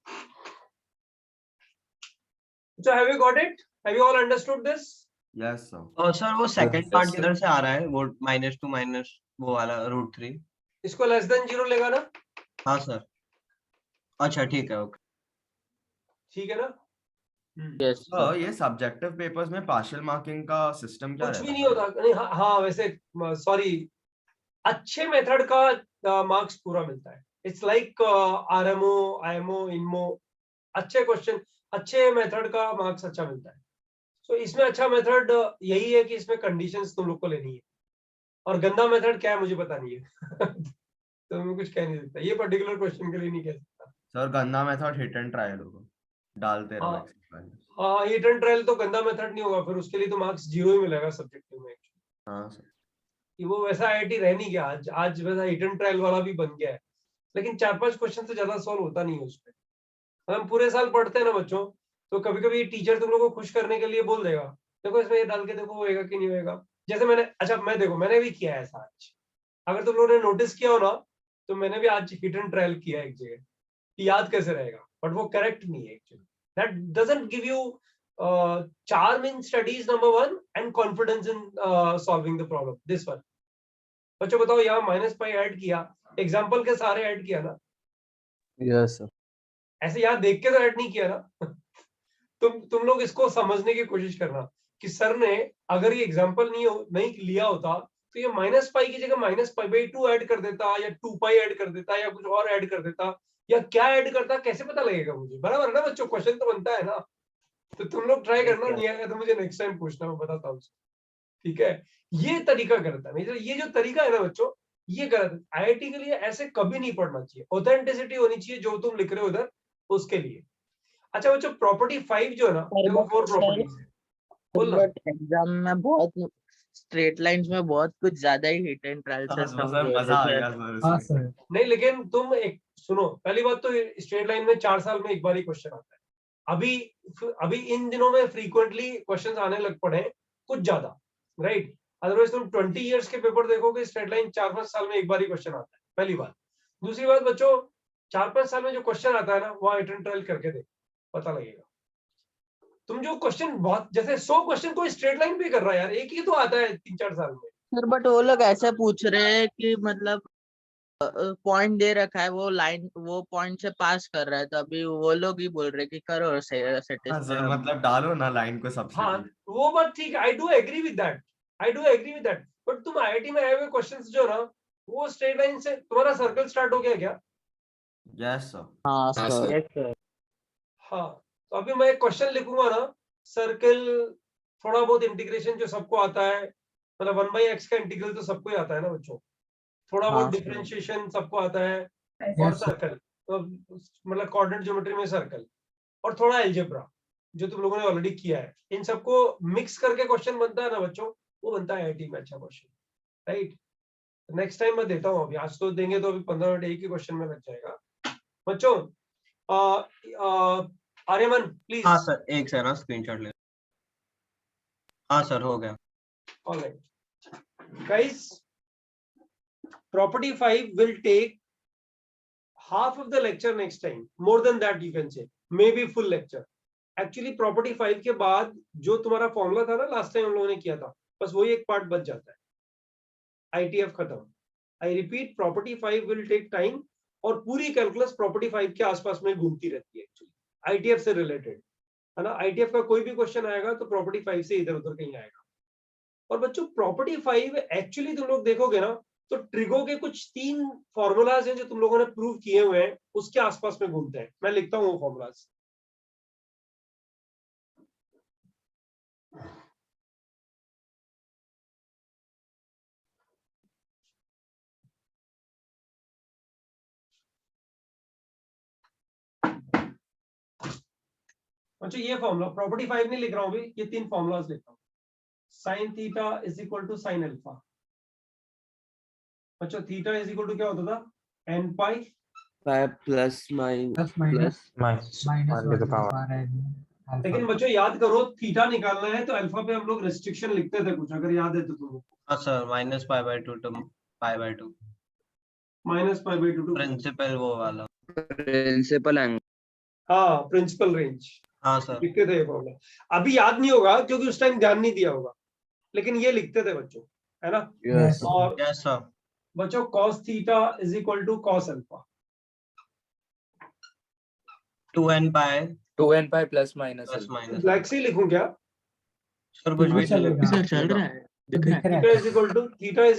So have you got it? Have you all understood this? Yes sir. और सर वो सेकंड पार्ट sir. किधर से आ रहा है, वो -2 माइनस वो वाला √3? इसको लेस देन 0 लेगा ना? हाँ सर। अच्छा ठीक है, ओके। ठीक है ना? यस सर ये सब्जेक्टिव पेपर्स में पार्शियल मार्किंग का सिस्टम क्या कुछ रहता भी है? नहीं होता। नहीं, हाँ वैसे सॉरी, अच्छे मेथड का मार्क्स पूरा मिलता है। इट्स लाइक आरएमओ, आईएमओ, इनमो, अच्छे क्वेश्चन, अच्छे मेथड का मार्क्स अच्छा मिलता है। सो इसमें अच्छा मेथड यही है कि इसमें कंडीशंस तुम लोग को लेनी है, और गंदा मेथड क्या है मुझे पता नहीं है। तो मैं कुछ कह नहीं सकता, ये पर्टिकुलर क्वेश्चन के लिए नहीं कह सकता। सर गंदा मेथड हिट एंड ट्रायल होगा, डालते रहो हाँ। एक्सरसाइज। हाँ, हिट एंड ट्रायल तो गंदा मेथड नहीं होगा, फिर उसके लिए तो मार्क्स 0 ही मिलेगा सब्जेक्टिव में। हाँ सर। कि वो वैसा आईआईटी रह नहीं गया, आज वैसा हिट एंड ट्रायल वाला भी बन गया है, लेकिन 4-5 क्वेश्चन से ज्यादा सॉल्व होता नहीं है उसमें। हम पूरे साल पढ़ते हैं ना बच्चों, तो कभी कभी टीचर तुम लोगों को खुश करने के लिए बोल देगा, देखो इसमें ये डाल के देखो होएगा कि नहीं होएगा। जैसे मैंने, अच्छा मैं देखो मैंने भी किया है ऐसा आज, अगर तुम लोगों ने नोटिस किया हो ना, तो मैंने भी आज हिट एंड ट्रायल किया एक जगह, याद कैसे रहेगा, बट वो करेक्ट नहीं है actually. That doesn't give you charm in studies number 1 and confidence in solving the problem, this one। बच्चों बताओ, यहाँ -π ऐड किया, एग्जाम्पल के सारे ऐड किया ना? Yes sir. ऐसे यहाँ देख के तो ऐड नहीं किया ना? तुम लोग इसको समझने की कोशिश करना कि सर ने अगर ये एग्जाम्पल नहीं लिया होता तो ये -π की जगह -π/2 ऐड कर देता, या 2π ऐड कर देता, या कुछ और ऐड कर देता, या क्या ऐड करता कैसे पता लगेगा मुझे? बराबर है ना बच्चों, क्वेश्चन तो बनता है ना। तो तुम लोग ट्राई करना, नहीं आएगा तो मुझे नेक्स्ट टाइम पूछना, मैं बताता हूँ। ठीक है, ये तरीका करता है, ये जो तरीका है ना बच्चों, ये गलत है। आईआईटी के लिए ऐसे कभी नहीं पढ़ना चाहिए, ऑथेंटिसिटी होनी चाहिए जो तुम लिख रहे हो उधर, उसके लिए। अच्छा बच्चों, प्रॉपर्टी 5 जो है ना, देखो 4 प्रॉपर्टीज है। बोलना। बट एग्जाम में बहुत स्ट्रेट लाइंस में बहुत कुछ ज्यादा ही हिट एंड ट्रायल से सब सर बोल मजा आ रहे गया थे। सर हाँ इसमें। सर। नहीं लेकिन तुम एक सुनो, पहली बात तो स्ट्रेट लाइन में 4 साल में एक बार ही क्वेश्चन आता है। अभी इन दिनों में फ्रीक्वेंटली क्वेश्चन आने लग पड़े हैं कुछ ज्यादा, राइट? अदरवाइज तुम 20 इयर्स के पेपर देखोगे, स्ट्रेट लाइन 4-5 साल में एक बार ही क्वेश्चन आता है, पहली बात। दूसरी बात बच्चों, 4-5 साल में जो क्वेश्चन आता है ना, वहां अटेम्प्ट ट्रायल करके देखो, पता लगेगा। तुम जो क्वेश्चन बहुत जैसे 100 क्वेश्चन कोई स्ट्रेट लाइन पे कर रहा है यार, एक ही तो आता है 3-4 साल में। सर बट वो लोग ऐसे पूछ रहे हैं कि मतलब पॉइंट दे रखा है, वो लाइन वो पॉइंट से पास कर रहा है, तो अभी वो लोग ही बोल रहे कि करो हाँ सर, सेटिस्फाई। मतलब डालो ना लाइन को हाँ सब्सिट्यूट। वो बात ठीक है, I do agree with that, I do agree with that. But तुम आईआईटी में आए हुए क्वेश्चंस जो ना, वो स्ट्रेट लाइन से, तुम्हारा सर्कल स्टार्ट हो गया क्या? Yes sir. हाँ हाँ सर। सर। हाँ, तो अभी मैं क्वेश्चन लिखूंगा ना, सर्कल, थोड़ा बहुत इंटीग्रेशन जो सबको आता है, मतलब 1/x का इंटीग्रल तो सबको ही आता है ना बच्चों, थोड़ा बहुत हाँ सर। डिफरेंशिएशन सबको आता है, और यस सर। सर्कल, तो मतलब कोऑर्डिनेट ज्योमेट्री में सर्कल, और थोड़ा अलजेब्रा जो तुम लोगों ने ऑलरेडी किया है, इन सबको मिक्स करके क्वेश्चन बनता है ना बच्चों, वो बनता है आईआईटी में अच्छा क्वेश्चन, राइट? नेक्स्ट टाइम मैं देता हूँ, अभी आज तो देंगे तो अभी 15 मिनट एक ही क्वेश्चन में लग जाएगा बच्चों। आर्यमन प्लीज। हाँ सर, एक सेकंड ना, स्क्रीनशॉट ले। हाँ सर, हो गया। Alright guys, property 5 will take half of the lecture next time, more than that you can say, maybe full lecture. Actually property 5 के बाद जो तुम्हारा फॉर्मूला था ना लास्ट टाइम हम लोगों ने किया था, बस वही एक पार्ट बच जाता है, आईटीएफ खत्म। I repeat, property 5 will take time, और पूरी कैलकुलस प्रॉपर्टी 5 के आसपास में घूमती रहती है एक्चुअली, आईटीएफ से रिलेटेड, है ना? आईटीएफ का कोई भी क्वेश्चन आएगा तो प्रॉपर्टी 5 से इधर उधर कहीं आएगा। और बच्चों प्रॉपर्टी 5 एक्चुअली तुम लोग देखोगे ना, तो ट्रिगो के कुछ 3 फॉर्मूलाज हैं जो तुम लोगों ने प्रूव किए हुए हैं, उसके आसपास में घूमते हैं। मैं लिखता हूं वो फॉर्मूलाज। अच्छा, ये फॉर्मूला प्रॉपर्टी 5 नहीं लिख रहा हूं अभी, ये 3 फॉर्मूलाज लिख रहा हूं। Sine theta is equal to sine alpha. अच्छा, थीटा इज इक्वल टू क्या होता था? N pi plus minus minus minus minus 1 to the power बार एन लेकिन अल्फा। बच्चों याद करो, थीटा निकालना है तो अल्फा पे हम लोग रेस्ट्रिक्शन लिखते थे कुछ, अगर याद है तो तुमको। हाँ sir, -π/2 to π/2, minus pi by 2 to principal वो वाला। Principal angle. हाँ, प्रिंसिपल रेंज हाँ सर। लिखते थे ये फॉर्मूला। अभी याद नहीं होगा क्योंकि उस टाइम ध्यान नहीं दिया होगा, लेकिन ये लिखते थे बच्चों, है ना? यस और यस सर। बच्चों cos theta is equal to cos alpha. 2n π 2n pi plus minus plus minus. Black से ही लिखूं क्या? सर कुछ भी चलेगा। सर चल रहा है, दिख रहा है। थीटा इज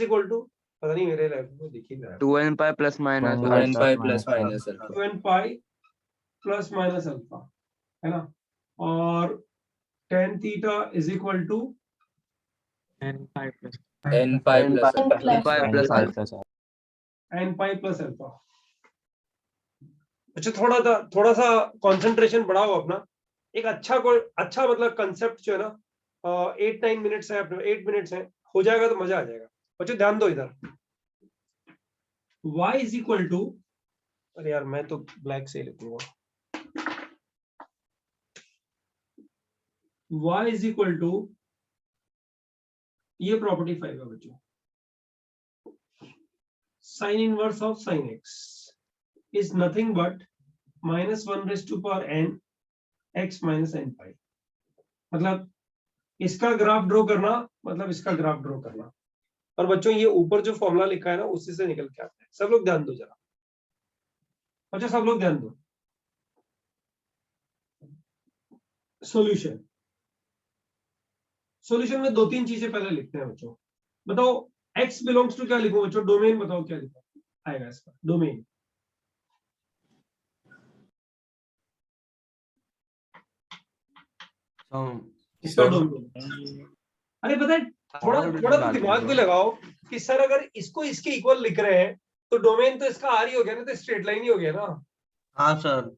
इक्वल टू पता नहीं, मेरे लैब में दिख ही नहीं रहा। 2n pi plus minus 2n pi plus minus alpha. 2n pi plus minus alpha, है ना? और tan theta is equal to n pi plus n pi plus n pi plus alpha. अच्छा, थोड़ा सा कंसंट्रेशन बढ़ाओ अपना। एक अच्छा मतलब कंसेप्ट जो है ना, 8-9 मिनट्स है अपने, 8 मिनट्स है, हो जाएगा तो मजा आ जाएगा। बच्चों ध्यान दो इधर, y इज इक्वल टू, अरे यार मैं तो ब्लैक से ही लिखूंगा, y इज इक्वल टू, ये प्रॉपर्टी 5 है बच्चों, sine inverse of sine x is nothing but -1/n x minus n पाई। मतलब इसका ग्राफ ड्रॉ करना, मतलब इसका ग्राफ ड्रॉ करना। और बच्चों ये ऊपर जो फॉर्मूला लिखा है ना, उसी से निकल के आता है। सब लोग ध्यान दो जरा, बच्चों सब लोग ध्यान दो। सॉल्यूशन में 2-3 चीजें पहले लिखते हैं बच्चों। बताओ x बिलोंग्स टू क्या लिखूं बच्चों? डोमेन बताओ क्या लिखो आएगा इसका? डोमेन इसका डोमेन। अरे पता है, थोड़ा थोड़ा तो दिमाग भी लगाओ कि सर अगर इसको इसके इक्वल लिख रहे हैं तो डोमेन तो इसका आर ही हो गया ना, तो स्ट्रेट लाइन ही हो गया ना, हाँ सर।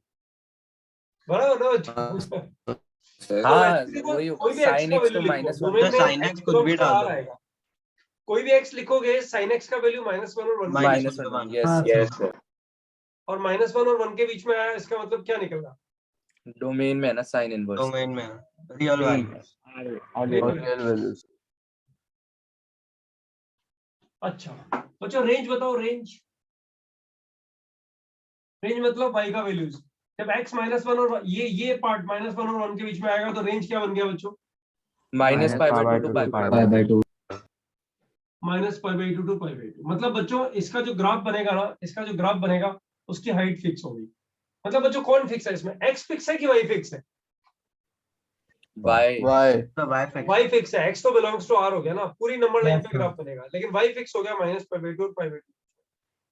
बराबर ना? सर हाँ कोई वही भी x sin का x तो वैल्यू लिखो, minus डोमेन तो में sin x x कुछ भी belongs to डाल R दो। आएगा। कोई भी x लिखोगे sin x का वैल्यू -1 और 1 minus -1 1 yes हाँ, यस सर और -1 और 1 के बीच में आया, इसका मतलब क्या निकलना? डोमेन में है ना sin inverse डोमेन में रियल वैल्यू। real values अच्छा बच्चों रेंज बताओ, रेंज मतलब y का वैल्यूज जब x -1 और ये पार्ट -1 और 1 के बीच में आएगा तो रेंज क्या बन गया बच्चों? minus pi by 2 to pi by 2 2 -π/2 to π/2 मतलब बच्चों इसका जो ग्राफ बनेगा ना, इसका जो ग्राफ बनेगा उसकी हाइट फिक्स होगी। मतलब बच्चों कौन फिक्स है इसमें, x फिक्स है कि y फिक्स है? y y फिक्स है, x तो बिलोंग्स टू r हो गया ना, पूरी नंबर लाइन Yes, पे sir. ग्राफ बनेगा, लेकिन y फिक्स हो गया -π/2 और π/2।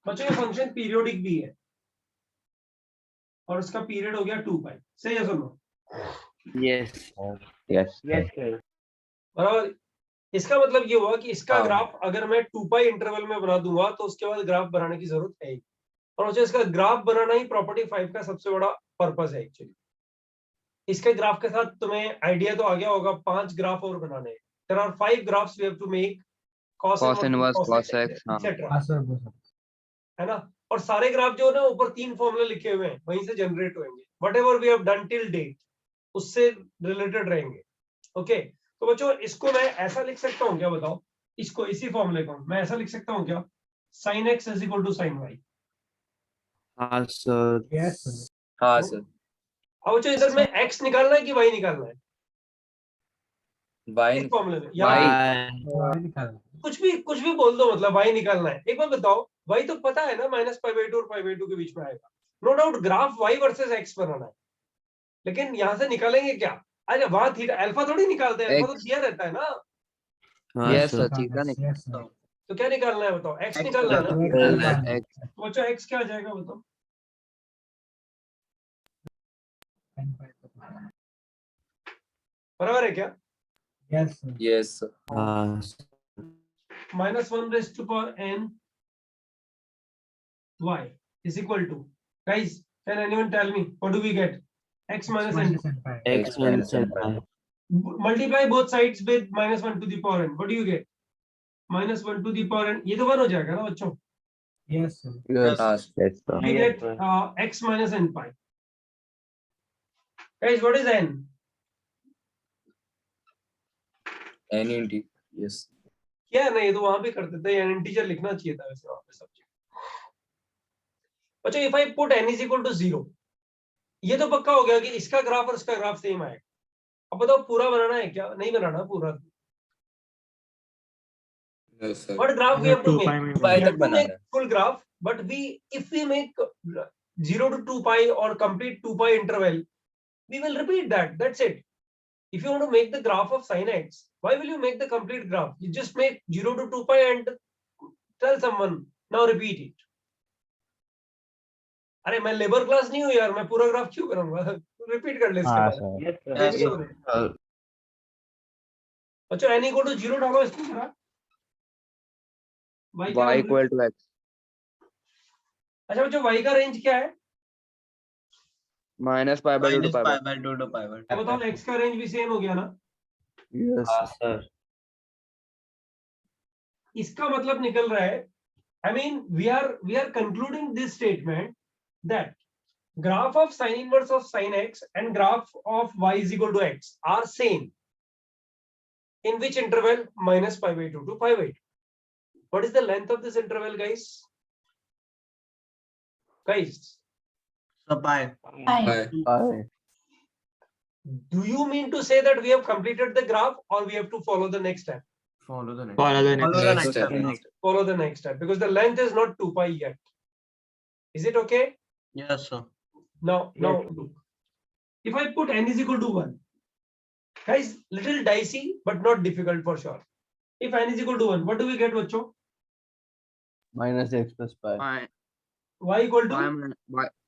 बच्चों ये फंक्शन पीरियोडिक भी है और उसका पीरियड हो गया 2π, सही है सुनो? yes यस बराबर। इसका मतलब ये हुआ कि इसका हाँ। ग्राफ अगर मैं 2π इंटरवल में बना दूंगा तो उसके बाद ग्राफ बनाने की जरूरत है ही। और मुझे इसका ग्राफ बनाना ही प्रॉपर्टी 5 का सबसे बड़ा पर्पस है एक्चुअली। इसके ग्राफ के साथ तुम्हें आइडिया तो आ गया होगा, 5 ग्राफ और बनाने हैं। There are 5 graphs we have to make, cos inverse, cos x, etc. हाँ सर वो सब है ना? और सारे ग्राफ जो है ना ऊपर 3 फॉर्मूले लिखे हुए हैं वहीं से जनरेट होंगे, whatever we have done till date उससे रिलेटेड रहेंगे। ओके तो बच्चों इसको मैं ऐसा लिख सकता हूँ क्या, बताओ? इसको इसी फॉर्मूले को मैं ऐसा लिख सकता हूँ क्या, sin x is equal to sin y? हाँ सर यस सर हाँ सर अब बच्चों इधर में x निकालना है कि y निकालना है y इस फॉर्मूले में, या y निकाल कुछ भी बोल दो, मतलब y निकालना है। एक बार बताओ, y तो पता है ना -π/2 और π/2 के बीच में आएगा, no doubt graph y versus x बनाना है, लेकिन यहाँ से निकालेंगे क्या? अरे वहां थीटा अल्फा थोड़ी निकालते हैं, अल्फा तो दिया रहता है ना। yes sir यस सर तो क्या निकालना है बताओ, x X निकालना है ना? निकालना तो बच्चों x क्या आ जाएगा बताओ? बराबर है क्या? Yes sir yes sir -1 raised to power n y is equal to, guys can anyone tell me what do we get? X minus n, x minus y multiply both sides with -1 to the power n, what do you get? -1 to the power n, ये तो 1 हो जाएगा ना बच्चों? Yes sir yes sir We get x minus n pi. Guys, what is n? n into yes क्या है ना, ये तो वहां पे करते थे, n इंटीजर लिखना चाहिए था वैसे वहां पे सब्जेक्ट। अच्छा if I put n is equal to 0, ये तो पक्का हो गया कि इसका ग्राफ और इसका ग्राफ सेम आएगा। अब बताओ पूरा बनाना है क्या? नहीं बनाना पूरा। Yes sir What graph we have to 2π make? में We pi have तक to बनाना make है full graph, but if we make 0 to 2π or complete 2π interval, we will repeat that. That's it. If you want to make the graph of sin x, why will you make the complete graph? You just make 0 to 2π and tell someone now repeat it. अरे मैं labour class नहीं हूँ यार, मैं पूरा graph क्यों करूंगा? Repeat कर ले इसके हाँ बाद। सर बच्चों n equal to 0 डालो इसकी तरह। y क्या y है? equal to x अच्छा बच्चों y का रेंज क्या है? minus pi by 2 to pi by -π/2 to π/2। तो बताओ x का रेंज भी सेम हो गया ना? yes sir इसका मतलब निकल रहा है, I mean we are concluding this statement that graph of sin inverse of sin x and graph of y is equal to x are same. In which interval? -π/2 to π/2. What is the length of this interval, guys? So pi Do you mean to say that we have completed the graph or we have to follow the next step? follow the next follow the follow next the Next next step. step। Follow the next step because the length is not 2π yet. Is it okay? Yes sir। Now look. If I put n is equal to 1, guys, little dicey but not difficult for sure. If n is equal to 1, what do we get, bachcho? minus x plus pi Y equal to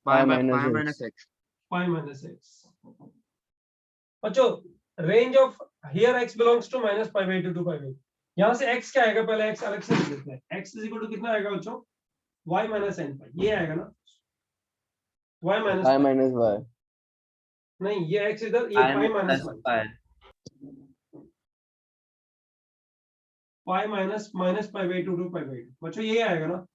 pi minus x pi minus x. बच्चों range of here x belongs to minus pi by 2 to pi by, यहाँ से x क्या आएगा पहले x अलग से लिख देते हैं, x इज इक्वल टू कितना आएगा बच्चों, y माइनस n पाई, ये आएगा ना, y minus I minus y. नहीं, ये x इधर, ये pi minus pi minus minus pi by 2 to pi by 2, बच्चों ये आएगा ना,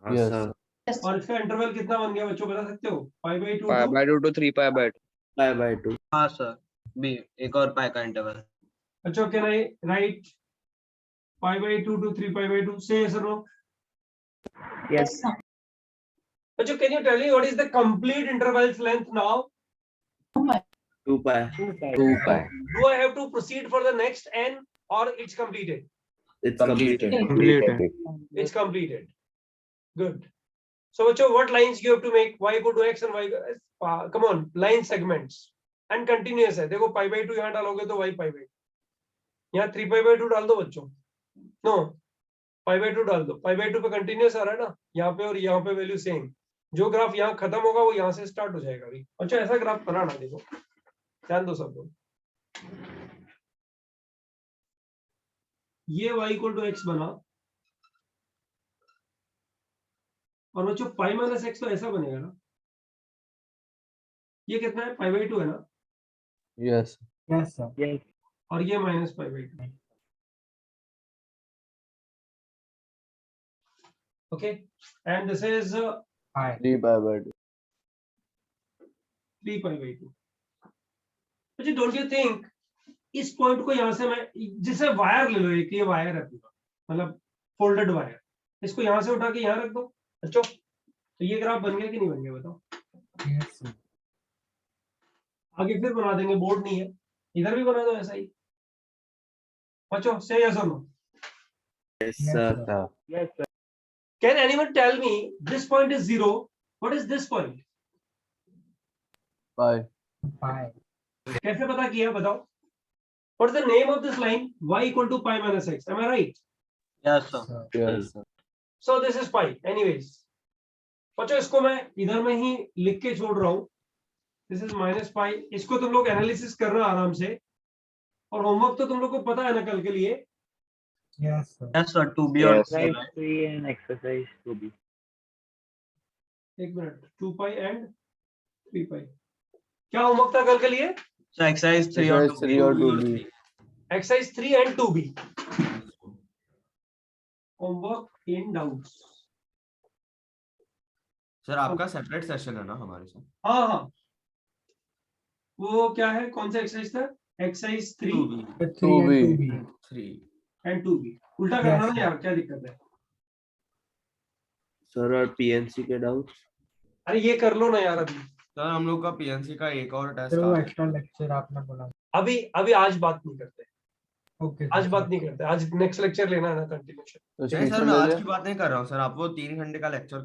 Yes. और इसका इंटरवल कितना बन गया बच्चों बता सकते हो, pi by 2 Pi to by 2 to 3 pi by 2. Pi by 2. हाँ सर, बी एक और पाई का इंटरवल। बच्चों can I write pi by 2 to 3 pi by 2, से yes or no? Yes. बच्चों can you tell me what is the complete interval's length now? 2 pi. 2 pi. Do I have to proceed for the next n or it's completed? It's completed. Completed. It's completed. Good. So बच्चों what lines you have to make, y equal to x and y come on, line segments and continuous है, देखो पाई by 2 यहाँ डालोगे तो y pi by, यहाँ 3 pi by 2 डाल दो बच्चों, नो पाई बाई 2 डाल दो, पाई बाई 2 पे कंटिन्यूस आ रहा है ना यहाँ पे, और यहाँ पे वैल्यू सेम, जो ग्राफ यहाँ खत्म होगा वो यहाँ से स्टार्ट हो जाएगा अभी। अच्छा ऐसा ग्राफ बनाना, देखो ध्यान दो सब लोग, ये y इक्वल टू x बना, और बच्चों पाई माइनस एक्स तो ऐसा बनेगा ना, ये कितना है, पाई बाई 2 है ना, Yes. Yes, sir. और ये minus pi by 2, okay, and this is Pi. 3 pi by 2. 3 pi by 2। अच्छा डोंट यू थिंक इस पॉइंट को यहाँ से मैं, जैसे वायर ले लो, एक ये वायर है पूरा, मतलब फोल्डेड वायर, इसको यहाँ से उठा के यहाँ रख दो बच्चों, तो ये ग्राफ बन गया कि नहीं बन गया बताओ, Yes, sir. आगे फिर बना देंगे, बोर्ड नहीं है, इधर भी बना दो ऐसा ही बच्चों, से यस और no? Yes, Yes, sir. sir. Can anyone tell me this point is 0, what is this point? Pi. Pi. कैसे पता किया बताओ? What is the name of this line? Y equal to pi minus x. Am I right? Yes sir. Sir. Yes, sir. So this is pi. Anyways, बच्चों इसको मैं इधर में ही लिख के छोड़ रहा हूँ। This is minus pi. इसको तुम लोग एनालिसिस करना आराम से, और होमवर्क तो तुम लोग को पता है ना कल के लिए। Yes, sir. Yes sir, to be और एक मिनट, 2 pi and 3 pi. क्या होमवर्क था कल के लिए? सर एक्सरसाइज 3 और Exercise 3 और 2B. Exercise 3 and 2B. Homework in doubts. Sir आपका सेपरेट सेशन है ना हमारे साथ? हाँ हाँ, वो क्या है, कौन सा एक्सरसाइज था? Exercise 3 3 and 2B. 3 and 2B। उल्टा करना Yes, ना यार, क्या दिक्कत है? सर और PNC के डाउट्स? अरे ये कर लो ना यार अभी, सर हम लोग का पीएनसी का एक और टेस्ट फिर वो एक्स्ट्रा लेक्चर आपने बोला। अभी अभी आज बात नहीं करते, ओके आज बात नहीं करते, आज नेक्स्ट लेक्चर लेना है ना कंटिन्यूशन। तो नहीं सर, मैं आज की बात नहीं कर रहा हूँ सर, आप वो 3 घंटे का लेक्चर का